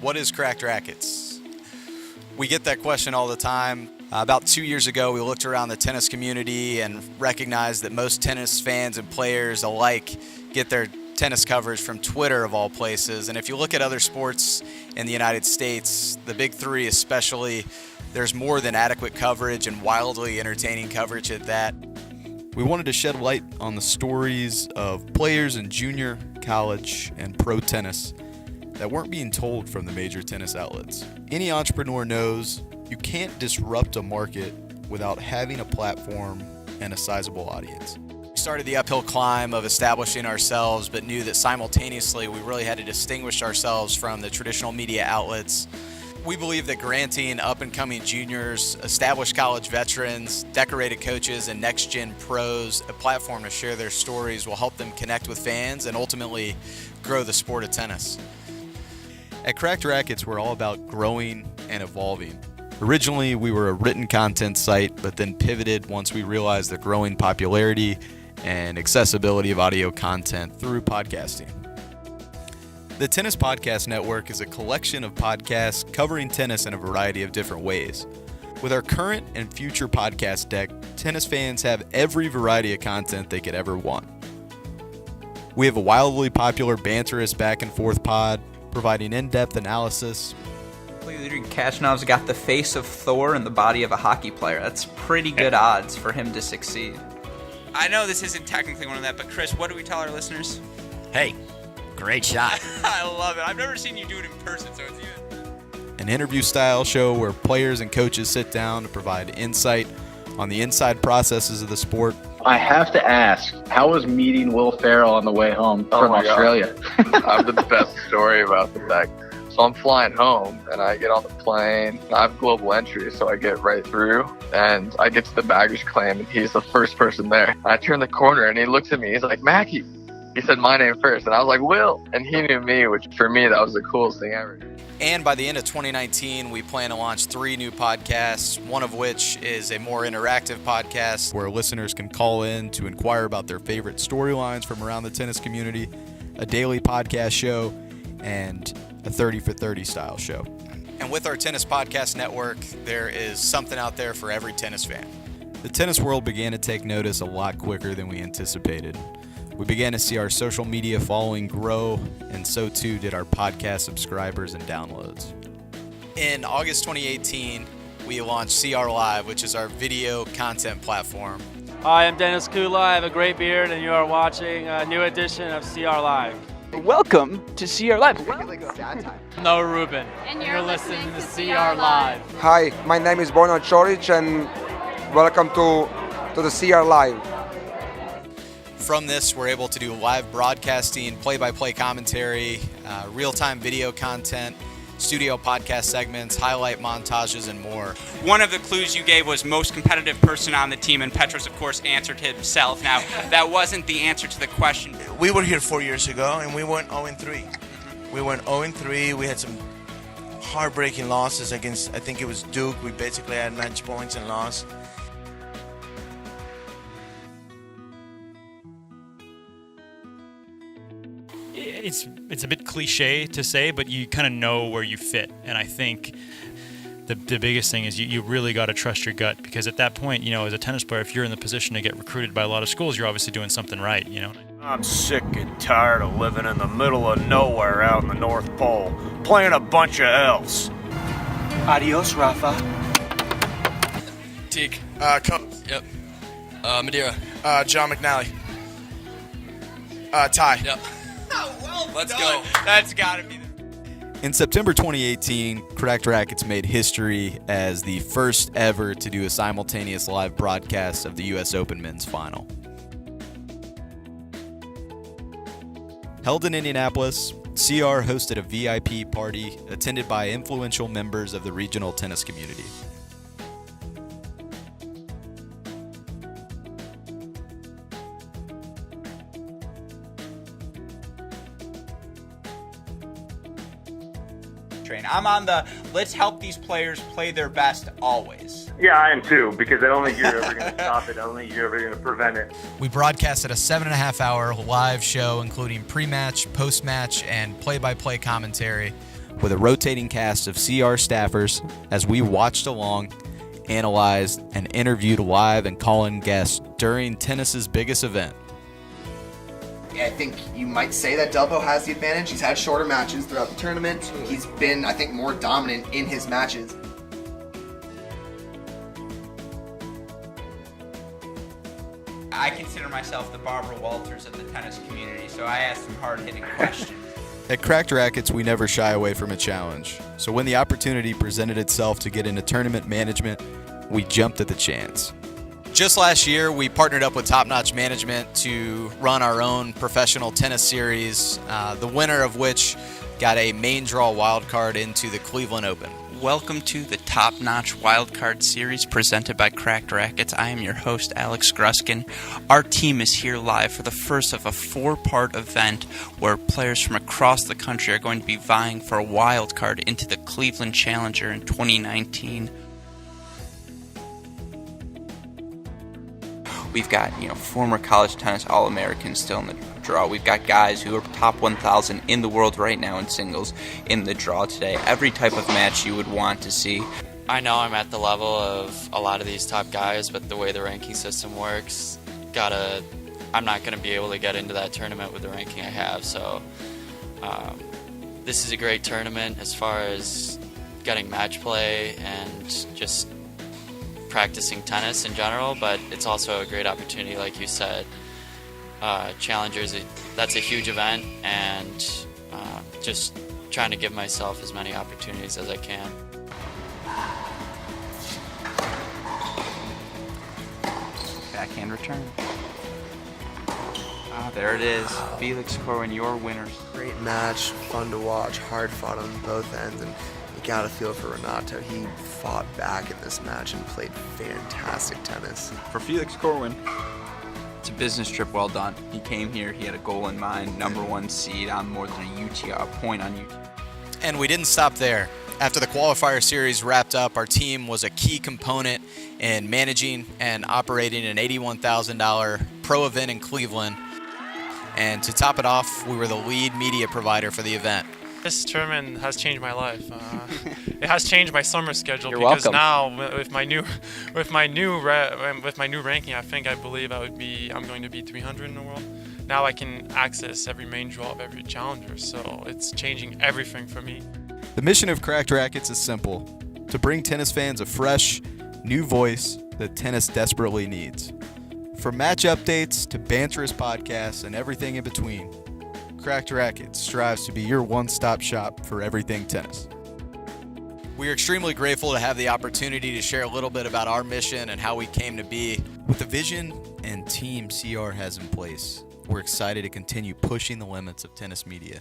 What is Cracked Racquets? We get that question all the time. About 2 years ago, we looked around the tennis community and recognized that most tennis fans and players alike get their tennis coverage from Twitter, of all places. And if you look at other sports in the United States, the big three especially, there's more than adequate coverage and wildly entertaining coverage at that. We wanted to shed light on the stories of players in junior, college, and pro tennis that weren't being told from the major tennis outlets. Any entrepreneur knows you can't disrupt a market without having a platform and a sizable audience. We started the uphill climb of establishing ourselves, but knew that simultaneously we really had to distinguish ourselves from the traditional media outlets. We believe that granting up-and-coming juniors, established college veterans, decorated coaches, and next-gen pros a platform to share their stories will help them connect with fans and ultimately grow the sport of tennis. At Cracked Racquets, we're all about growing and evolving. Originally, we were a written content site, but then pivoted once we realized the growing popularity and accessibility of audio content through podcasting. The Tennis Podcast Network is a collection of podcasts covering tennis in a variety of different ways. With our current and future podcast deck, tennis fans have every variety of content they could ever want. We have a wildly popular banterous back and forth pod, providing in-depth analysis. Kashnov's got the face of Thor and the body of a hockey player. That's pretty good odds for him to succeed. I know this isn't technically one of that, but Chris, what do we tell our listeners? Hey, great shot. I love it. I've never seen you do it in person, so it's even. An interview-style show where players and coaches sit down to provide insight on the inside processes of the sport. I have to ask, how was meeting Will Ferrell on the way home from Australia? I have the best story about the fact. So I'm flying home, and I get on the plane. I have global entry, so I get right through, and I get to the baggage claim, and he's the first person there. I turn the corner, and he looks at me. He's like, Mackie. He said my name first, and I was like, Will. And he knew me, which for me, that was the coolest thing ever. And by the end of 2019, we plan to launch 3 new podcasts, one of which is a more interactive podcast where listeners can call in to inquire about their favorite storylines from around the tennis community, a daily podcast show, and a 30 for 30 style show. And with our Tennis Podcast Network, there is something out there for every tennis fan. The tennis world began to take notice a lot quicker than we anticipated. We began to see our social media following grow, and so too did our podcast subscribers and downloads. In August 2018, we launched CR Live, which is our video content platform. Hi, I'm Dennis Kula. I have a great beard, and you are watching a new edition of CR Live. Welcome to CR Live. Noah Rubin, and you're listening to CR Live. Hi, my name is Bono Choric, and welcome to the CR Live. From this, we're able to do live broadcasting, play-by-play commentary, real-time video content, studio podcast segments, highlight montages, and more. One of the clues you gave was most competitive person on the team, and Petros, of course, answered himself. Now, that wasn't the answer to the question. We were here 4 years ago, and we went 0-3. We went 0-3. We had some heartbreaking losses against, I think it was Duke. We basically had match points and lost. It's a bit cliche to say, but you kind of know where you fit. And I think the biggest thing is you really got to trust your gut, because at that point, you know, as a tennis player, if you're in the position to get recruited by a lot of schools, you're obviously doing something right, you know. I'm sick and tired of living in the middle of nowhere out in the North Pole, playing a bunch of elves. Adios, Rafa. Teague. Cubs. Yep. Madeira. John McNally. Ty. Yep. Oh, well Let's done. Go. That's got to be In September 2018, Cracked Racquets made history as the first ever to do a simultaneous live broadcast of the U.S. Open men's final. Held in Indianapolis, CR hosted a VIP party attended by influential members of the regional tennis community. I'm on the let's help these players play their best always. Yeah, I am too, because I don't think you're ever going to stop it. I don't think you're ever going to prevent it. We broadcasted a 7.5-hour live show, including pre-match, post-match, and play-by-play commentary, with a rotating cast of CR staffers as we watched along, analyzed, and interviewed live and call-in guests during tennis's biggest event. I think you might say that Delpo has the advantage. He's had shorter matches throughout the tournament. He's been, I think, more dominant in his matches. I consider myself the Barbara Walters of the tennis community, so I ask some hard-hitting questions. At Cracked Racquets, we never shy away from a challenge. So when the opportunity presented itself to get into tournament management, we jumped at the chance. Just last year, we partnered up with Top Notch Management to run our own professional tennis series, the winner of which got a main draw wildcard into the Cleveland Open. Welcome to the Top Notch Wildcard Series presented by Cracked Racquets. I am your host, Alex Gruskin. Our team is here live for the first of a 4-part event where players from across the country are going to be vying for a wildcard into the Cleveland Challenger in 2019. We've got, former college tennis All-Americans still in the draw. We've got guys who are top 1,000 in the world right now in singles in the draw today. Every type of match you would want to see. I know I'm at the level of a lot of these top guys, but the way the ranking system works, I'm not going to be able to get into that tournament with the ranking I have. So this is a great tournament as far as getting match play and just practicing tennis in general, but it's also a great opportunity, like you said. Challengers, that's a huge event, and just trying to give myself as many opportunities as I can. Backhand return. There it is. Felix Corwin, your winner. Great match, fun to watch, hard fought on both ends, and you gotta feel for Renato. He fought back in this match and played fantastic tennis. For Felix Corwin, it's a business trip well done. He came here, he had a goal in mind, #1 seed on more than a point on UTR. And we didn't stop there. After the qualifier series wrapped up, our team was a key component in managing and operating an $81,000 pro event in Cleveland. And to top it off, we were the lead media provider for the event. This tournament has changed my life. It has changed my summer schedule. You're because welcome. now with my new ranking, I believe I'm going to be 300 in the world. Now I can access every main draw of every challenger, so it's changing everything for me. The mission of Cracked Racquets is simple: to bring tennis fans a fresh, new voice that tennis desperately needs. From match updates to banterous podcasts and everything in between, Cracked Racquets strives to be your one-stop shop for everything tennis. We are extremely grateful to have the opportunity to share a little bit about our mission and how we came to be. With the vision and team CR has in place, we're excited to continue pushing the limits of tennis media.